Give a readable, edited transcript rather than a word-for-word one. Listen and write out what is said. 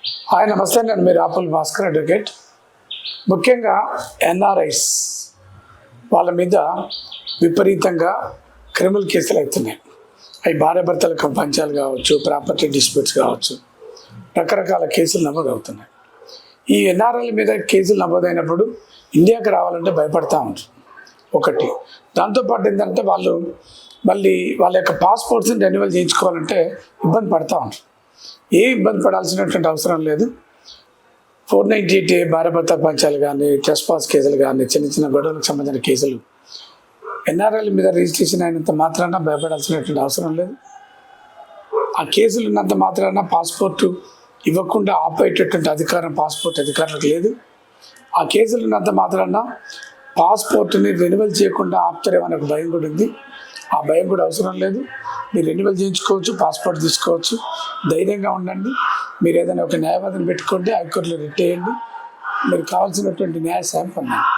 Hi నమస్తే, నేను మీ రాపుల్ Bhaskar advocate. ముఖ్యంగా ఎన్ఆర్ఐస్ వాళ్ళ మీద విపరీతంగా క్రిమినల్ కేసులు అవుతున్నాయి. అవి భార్యాభర్తల పంచాలు కావచ్చు, ప్రాపర్టీ డిస్ప్యూట్స్ కావచ్చు, రకరకాల కేసులు నమోదు అవుతున్నాయి. ఈ ఎన్ఆర్ఐల మీద కేసులు నమోదైనప్పుడు ఇండియాకి రావాలంటే భయపడతా ఉంటారు. ఒకటి దాంతోపాటు ఏంటంటే వాళ్ళు మళ్ళీ వాళ్ళ యొక్క పాస్పోర్ట్స్ని రెన్యువల్ చేయించుకోవాలంటే ఇబ్బంది పడుతూ ఉంటారు. ఏ ఇబ్బంది పడాల్సినటువంటి అవసరం లేదు. 498A భార్యాభర్త పంచాలు కానీ, ట్రెస్పాస్ కేసులు కానీ, చిన్న చిన్న గొడవలకు సంబంధించిన కేసులు ఎన్ఆర్ఐల మీద రిజిస్ట్రేషన్ అయినంత మాత్రాన భయపడాల్సినటువంటి అవసరం లేదు. ఆ కేసులు ఉన్నంత మాత్రాన పాస్పోర్టు ఇవ్వకుండా ఆపేటటువంటి అధికారం పాస్పోర్ట్ అధికారులకు లేదు. ఆ కేసులు ఉన్నంత మాత్రాన పాస్పోర్ట్ని రెన్యువల్ చేయకుండా ఆపుతారేమో ఒక భయం కూడా ఉంది. ఆ భయం కూడా అవసరం లేదు. మీరు రెన్యువల్ చేయించుకోవచ్చు, పాస్పోర్ట్ తీసుకోవచ్చు. ధైర్యంగా ఉండండి. మీరు ఏదైనా ఒక న్యాయవాదిని పెట్టుకోండి, హైకోర్టులో రిట్ చేయండి. మీరు కావాల్సినటువంటి న్యాయ సాయం పొందండి.